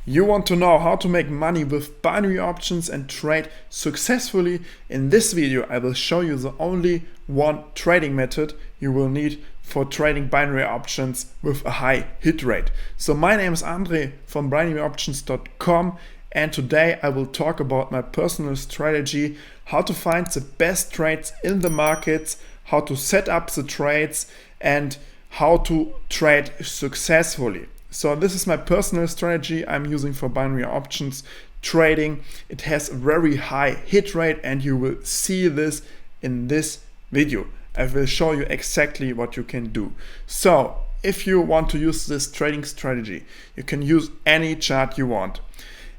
You want to know how to make money with binary options and trade successfully? In this video, I will show you the only one trading method you will need for trading binary options with a high hit rate. So my name is Andre from binaryoptions.com, and today I will talk about my personal strategy, how to find the best trades in the markets, how to set up the trades, and how to trade successfully. So this is my personal strategy I'm using for binary options trading. It has a very high hit rate, and you will see this in this video. I will show you exactly what you can do. So if you want to use this trading strategy, you can use any chart you want.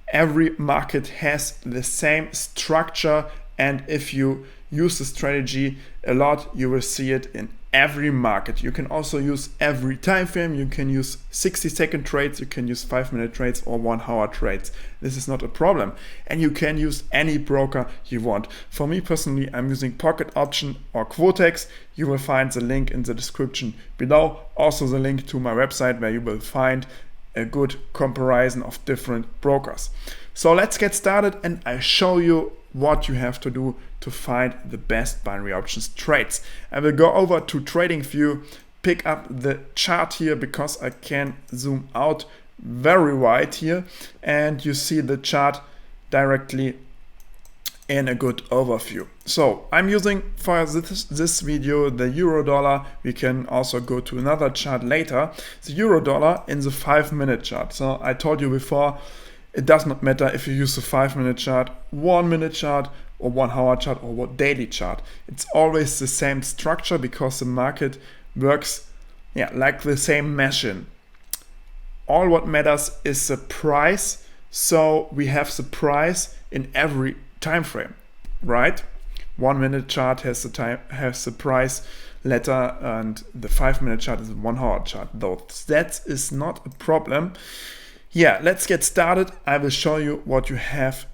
Every market has the same structure, and if you use the strategy a lot, you will see it in every market. You can also use every time frame. You can use 60-second trades, you can use 5-minute trades or 1-hour trades. This is not a problem, and you can use any broker you want. For me personally, I'm using Pocket Option or Quotex. You will find the link in the description below, also the link to my website where you will find a good comparison of different brokers. So let's get started, and I show you what you have to do to find the best binary options trades. I will go over to TradingView, pick up the chart here because I can zoom out very wide here, and you see the chart directly in a good overview. So I'm using for this video the euro dollar. We can also go to another chart later, the euro dollar in the 5-minute chart. So I told you before, it does not matter if you use the 5-minute chart, 1-minute chart, or 1-hour chart, or what daily chart. It's always the same structure because the market works like the same machine. All what matters is the price. So we have the price in every time frame, right? 1-minute chart has the price letter, and the 5-minute chart is a 1-hour chart. Though that is not a problem. Yeah, let's get started. I will show you what you have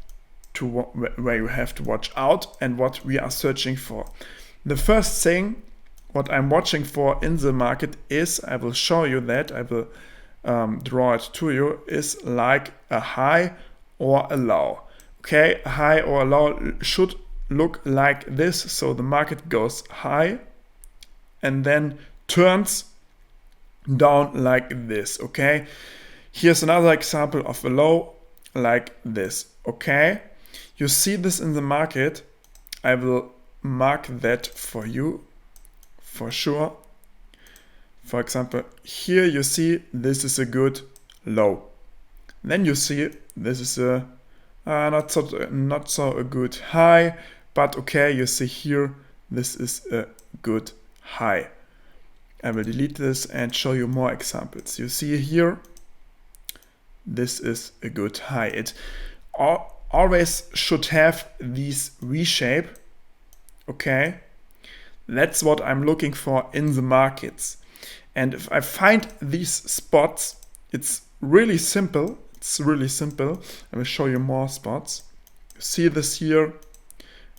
to where you have to watch out and what we are searching for. The first thing what I'm watching for in the market is, I will show you that, I will draw it to you, is like a high or a low. Okay, a high or a low should look like this. So the market goes high and then turns down like this. Okay, here's another example of a low like this. Okay, you see this in the market. I will mark that for you for sure. For example, here you see this is a good low. Then you see this is a not so a good high, but okay, you see here this is a good high. I will delete this and show you more examples. You see here this is a good high. It always should have this V shape. Okay, that's what I'm looking for in the markets. And if I find these spots, it's really simple. It's really simple. I will show you more spots. You see this here.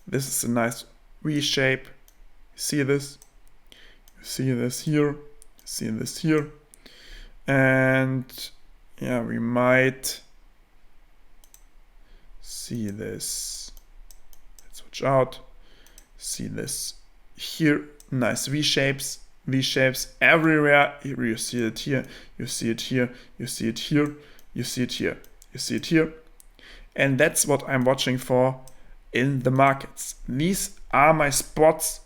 This is a nice V shape. You see this? You see this here. You see this here. And yeah, we might see this. Let's watch out. See this here. Nice V shapes. V shapes everywhere. Here you see it here. You see it here. You see it here. You see it here, you see it here. And that's what I'm watching for in the markets. These are my spots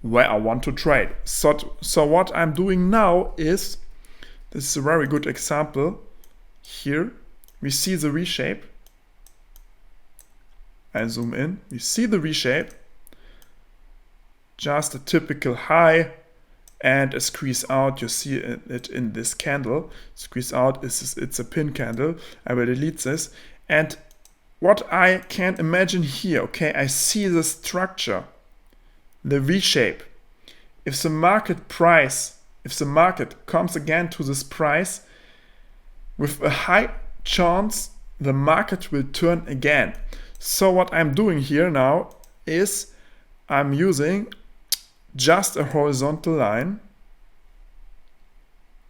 where I want to trade. So what I'm doing now is, this is a very good example. Here we see the V shape. I zoom in, we see the V shape. Just a typical high and a squeeze out. You see it in this candle. Squeeze out, it's a pin candle. I will delete this. And what I can imagine here, okay, I see the structure, the V shape. If the market comes again to this price, with a high chance the market will turn again. So what I'm doing here now is I'm using just a horizontal line.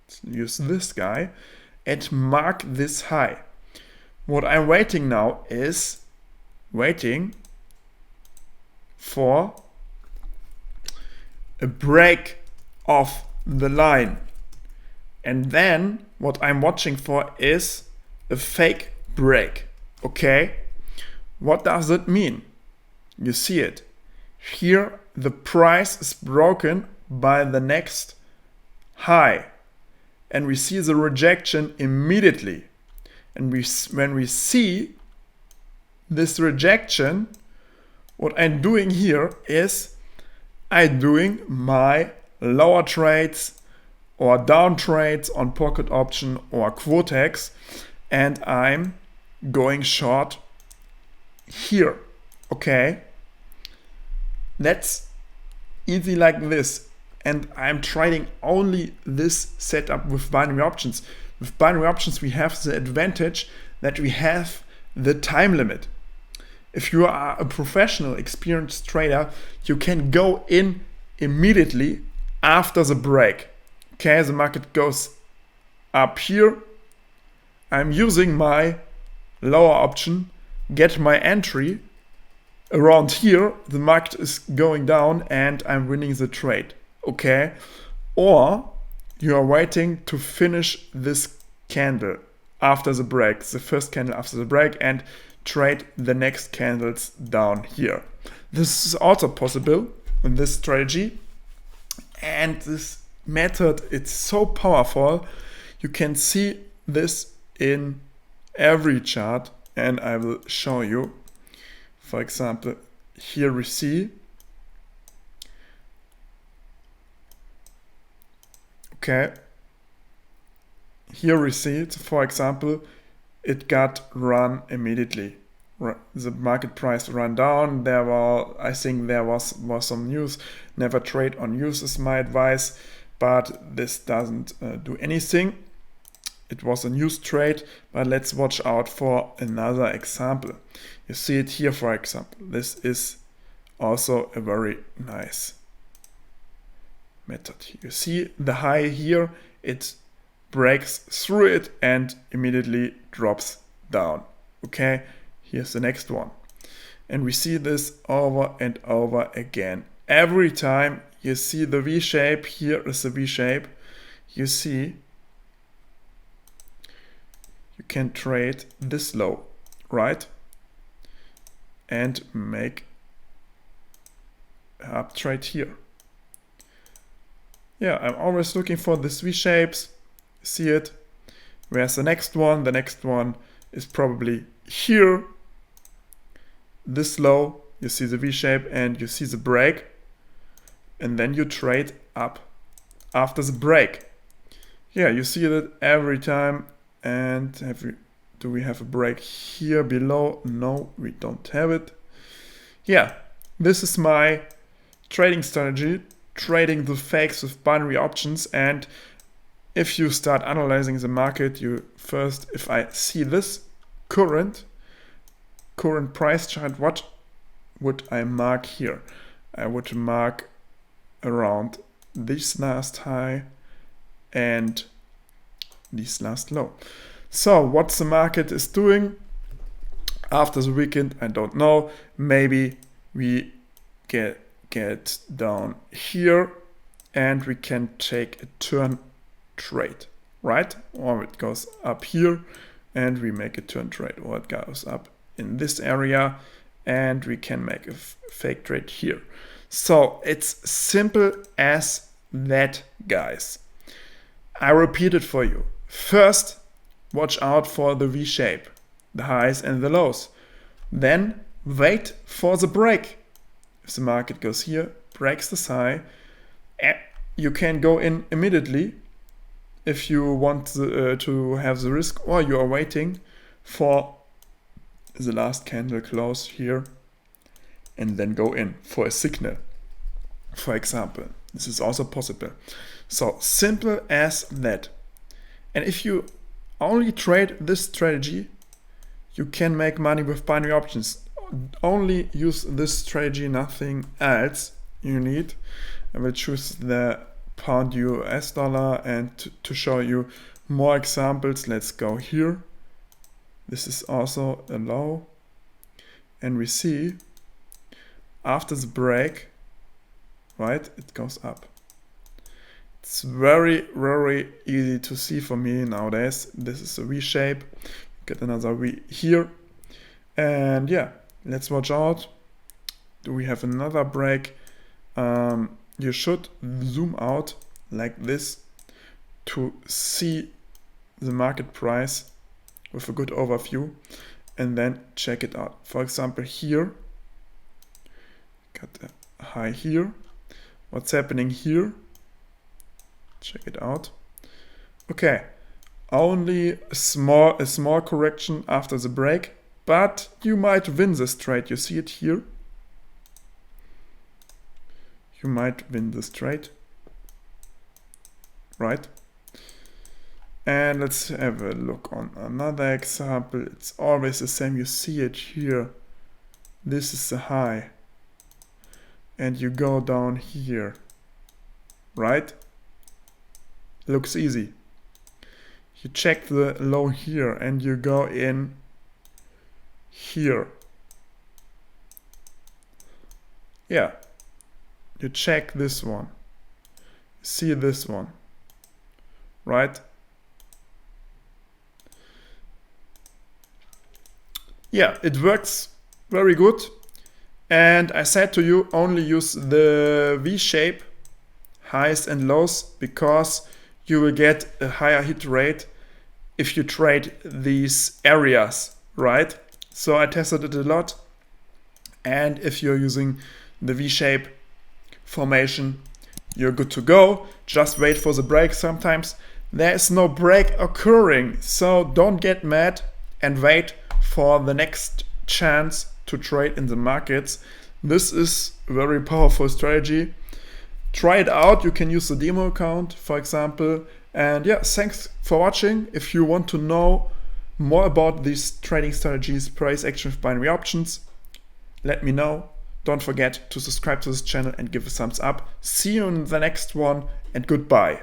Let's use this guy and mark this high. what I'm waiting now is waiting for a break of the line. And then what I'm watching for is a fake break. Okay? What does it mean? You see it. Here the price is broken by the next high. And we see the rejection immediately. And when we see this rejection, what I'm doing here is I'm doing my lower trades or down trades on pocket option or Quotex, and I'm going short here. Okay, that's easy like this. And I'm trading only this setup with binary options. With binary options we have the advantage that we have the time limit. If you are a professional, experienced trader, you can go in immediately after the break. Okay, the market goes up here. I'm using my lower option, get my entry. Around here, the market is going down and I'm winning the trade. Okay, or you are waiting to finish this candle after the break, the first candle after the break, and trade the next candles down here. This is also possible in this strategy, and this method, it's so powerful. You can see this in every chart, and I will show you. For example, here we see, okay, here we see it, for example, it got run immediately. The market price ran down. I think there was some news. Never trade on news is my advice, but this doesn't do anything. It was a news trade, but let's watch out for another example. You see it here, for example. This is also a very nice method. You see the high here, it breaks through it and immediately drops down. Okay, here's the next one. And we see this over and over again. Every time you see the V shape, here is the V shape, you see you can trade this low, right? And make a up trade here. Yeah, I'm always looking for these V shapes. See it? Where's the next one? The next one is probably here. This low, you see the V shape and you see the break. And then you trade up after the break. Yeah, you see that every time. And do we have a break here below? No, we don't have it. Yeah, this is my trading strategy, trading the fakes with binary options. And if you start analyzing the market, you first, if I see this current price chart, what would I mark here? I would mark around this last high and this last low. So what the market is doing after the weekend, I don't know. Maybe we get down here and we can take a turn trade, right? Or it goes up here and we make a turn trade, or it goes up in this area and we can make a fake trade here. So it's simple as that, guys. I repeat it for you. First, watch out for the V shape, the highs and the lows. Then wait for the break. If the market goes here, breaks this high, you can go in immediately if you want to have the risk, or you are waiting for the last candle close here and then go in for a signal, for example. This is also possible. So simple as that. And if you only trade this strategy, you can make money with binary options. Only use this strategy, nothing else you need. I will choose the pound US dollar, and to show you more examples, let's go here This is also a low. And we see after the break, right, it goes up. It's very, very easy to see for me nowadays. This is a V shape. Get another V here. And yeah, let's watch out. Do we have another break? You should zoom out like this to see the market price with a good overview and then check it out. For example, here, got a high here. What's happening here? Check it out. Okay, only a small correction after the break, but you might win this trade. You see it here. You might win this trade, right? And let's have a look on another example. It's always the same. You see it here. This is the high. And you go down here, right? Looks easy. You check the low here and you go in here. Yeah. You check this one. You see this one, right? Yeah, it works very good. And I said to you, only use the V shape, highs and lows, because you will get a higher hit rate if you trade these areas, right? So I tested it a lot. And if you're using the V shape formation, you're good to go. Just wait for the break. Sometimes there is no break occurring, so don't get mad and wait for the next chance to trade in the markets. This is a very powerful strategy. Try it out. You can use the demo account, for example. And yeah, thanks for watching. If you want to know more about these trading strategies, price action with binary options, let me know. Don't forget to subscribe to this channel and give a thumbs up. See you in the next one, and goodbye.